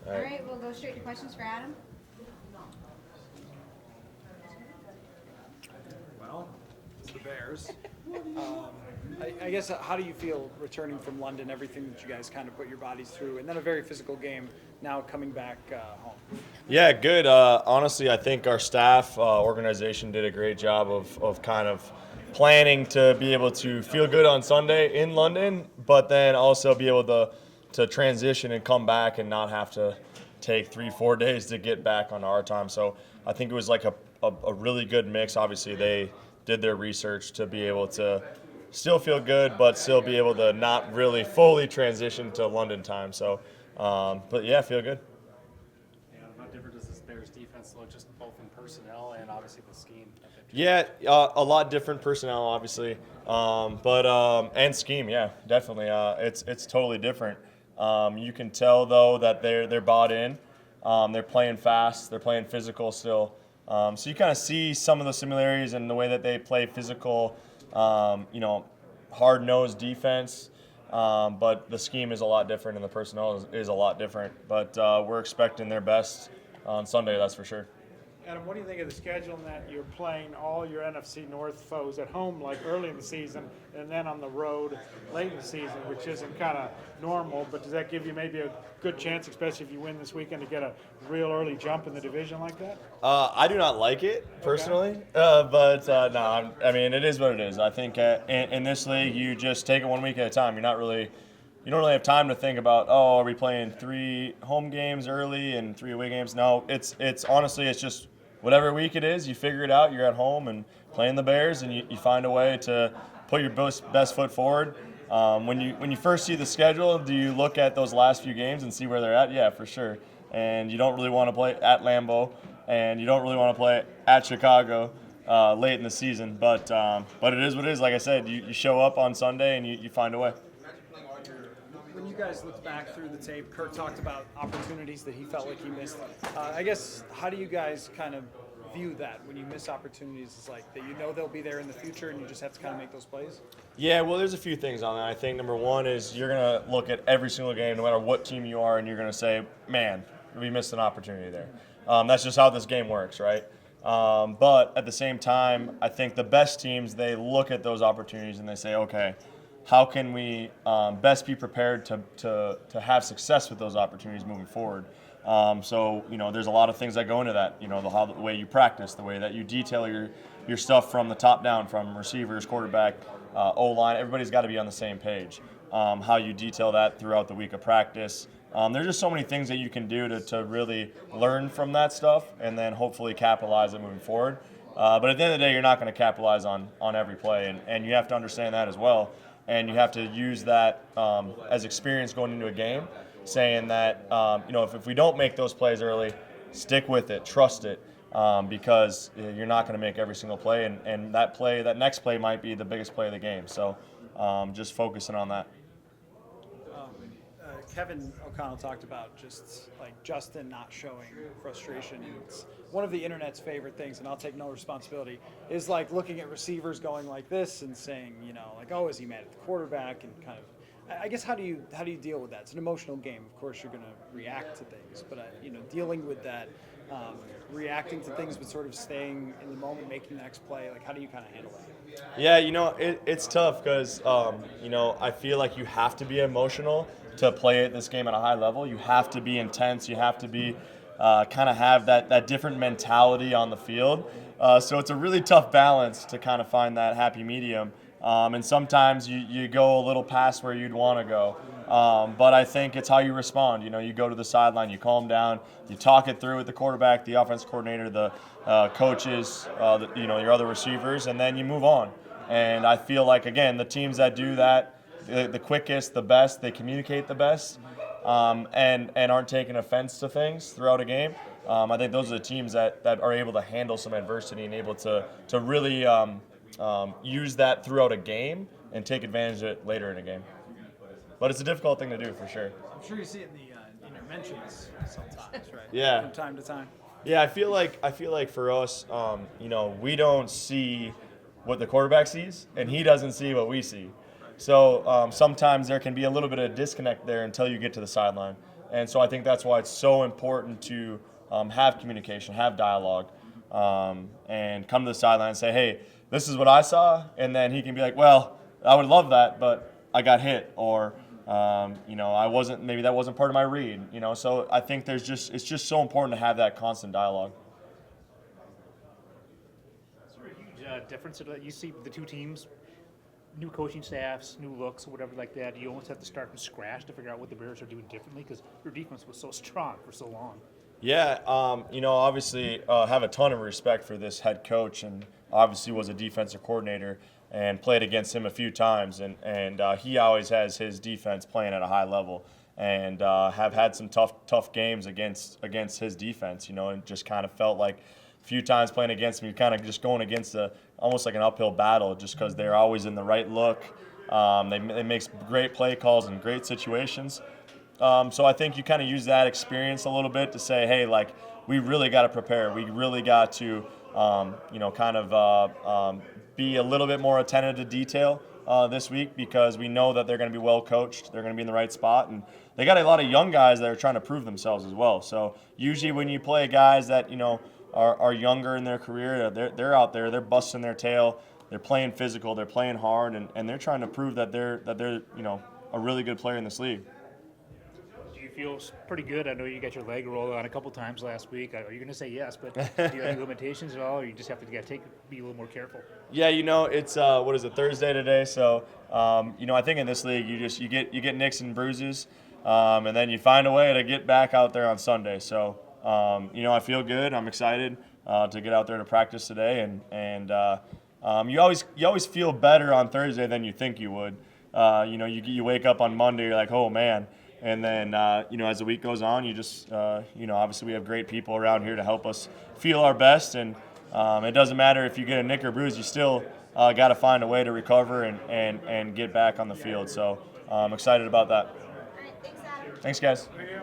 All right, we'll go straight to questions for Adam. Well, it's the Bears. I guess, how do you feel returning from London, everything that you guys kind of put your bodies through, and then a very physical game now coming back home? Yeah, good. Honestly, I think our staff organization did a great job of kind of planning to be able to feel good on Sunday in London, but then also be able to transition and come back and not have to take 3-4 days to get back on our time. So I think it was like a really good mix. Obviously, they did their research to be able to still feel good, but still be able to not really fully transition to London time. So, but yeah, feel good. How different does this Bears defense look, just both in personnel and obviously the scheme? Yeah, a lot different personnel, obviously, but and scheme, yeah, definitely. It's totally different. You can tell though that they're bought in. They're playing fast. They're playing physical still. So you kind of see some of the similarities in the way that they play physical, hard-nosed defense. But the scheme is a lot different and the personnel is a lot different. But we're expecting their best on Sunday, that's for sure. Adam, what do you think of the schedule in that you're playing all your NFC North foes at home like early in the season and then on the road late in the season, which isn't kind of normal, but does that give you maybe a good chance, especially if you win this weekend, to get a real early jump in the division like that? I do not like it personally, but no, I mean, it is what it is. I think in this league, you just take it 1 week at a time. You don't really have time to think about, are we playing 3 home games early and 3 away games? No, it's honestly, it's just whatever week it is, you figure it out. You're at home and playing the Bears, and you find a way to put your best foot forward. When you first see the schedule, do you look at those last few games and see where they're at? Yeah, for sure. And you don't really want to play at Lambeau, and you don't really want to play at Chicago late in the season. But it is what it is. Like I said, you show up on Sunday and you find a way. When you guys looked back through the tape, Kurt talked about opportunities that he felt like he missed. I guess, how do you guys kind of view that when you miss opportunities? It's like that they'll be there in the future and you just have to kind of make those plays? Yeah, well, there's a few things on that. I think number one is you're going to look at every single game, no matter what team you are, and you're going to say, man, we missed an opportunity there. That's just how this game works, right? But at the same time, I think the best teams, they look at those opportunities and they say, okay, how can we best be prepared to have success with those opportunities moving forward? So there's a lot of things that go into that. The way you practice, the way that you detail your stuff from the top down, from receivers, quarterback, O-line. Everybody's got to be on the same page. How you detail that throughout the week of practice. There's just so many things that you can do to really learn from that stuff and then hopefully capitalize it moving forward. But at the end of the day, you're not going to capitalize on every play, and you have to understand that as well. And you have to use that as experience going into a game, saying that, if we don't make those plays early, stick with it, trust it, because you're not going to make every single play. And that next play might be the biggest play of the game. So just focusing on that. Kevin O'Connell talked about just like Justin not showing frustration. It's one of the internet's favorite things, and I'll take no responsibility, is like looking at receivers going like this and saying, is he mad at the quarterback? And kind of, I guess, how do you deal with that? It's an emotional game. Of course, you're going to react to things, but dealing with that, reacting to things, but sort of staying in the moment, making the next play. Like, how do you kind of handle that? Yeah, it's tough because I feel like you have to be emotional to play this game at a high level. You have to be intense. You have to be kind of have that different mentality on the field. So it's a really tough balance to kind of find that happy medium. And sometimes you go a little past where you'd want to go. But I think it's how you respond. You go to the sideline, you calm down, you talk it through with the quarterback, the offense coordinator, the coaches, your other receivers, and then you move on. And I feel like, again, the teams that do that the quickest, the best, they communicate the best, and aren't taking offense to things throughout a game. I think those are the teams that are able to handle some adversity and able to really use that throughout a game and take advantage of it later in a game. But it's a difficult thing to do for sure. I'm sure you see it in the interventions sometimes, right? Yeah. From time to time. Yeah, I feel like for us, we don't see what the quarterback sees, and he doesn't see what we see. So sometimes there can be a little bit of disconnect there until you get to the sideline. And so I think that's why it's so important to have communication, have dialogue, and come to the sideline and say, hey, this is what I saw. And then he can be like, well, I would love that, but I got hit, or maybe that wasn't part of my read. So I think it's just so important to have that constant dialogue. Is there a huge difference that you see the two teams, new coaching staffs, new looks, whatever like that? You almost have to start from scratch to figure out what the Bears are doing differently because your defense was so strong for so long. Yeah, obviously have a ton of respect for this head coach, and obviously was a defensive coordinator and played against him a few times, and he always has his defense playing at a high level, and have had some tough games against his defense, and just kind of felt like a few times playing against him, you're kind of just going against almost like an uphill battle just because they're always in the right look. They make great play calls in great situations. So I think you kind of use that experience a little bit to say, hey, like, we really got to prepare. We really got to, be a little bit more attentive to detail this week because we know that they're going to be well coached. They're going to be in the right spot. And they got a lot of young guys that are trying to prove themselves as well. So usually when you play guys that, are younger in their career, they're out there, they're busting their tail. They're playing physical. They're playing hard. And they're trying to prove that they're a really good player in this league. Feel pretty good. I know you got your leg rolled on a couple times last week. Are you going to say yes? But do you have any limitations at all, or you just have to be a little more careful? Yeah, it's what is it, Thursday today? So I think in this league you get nicks and bruises, and then you find a way to get back out there on Sunday. So I feel good. I'm excited to get out there to practice today, and you always feel better on Thursday than you think you would. You wake up on Monday, you're like, oh man. And then, as the week goes on, you just, obviously we have great people around here to help us feel our best. And it doesn't matter if you get a nick or bruise, you still got to find a way to recover and get back on the field. So I'm excited about that. All right, thanks, Adam. Thanks, guys. Yeah.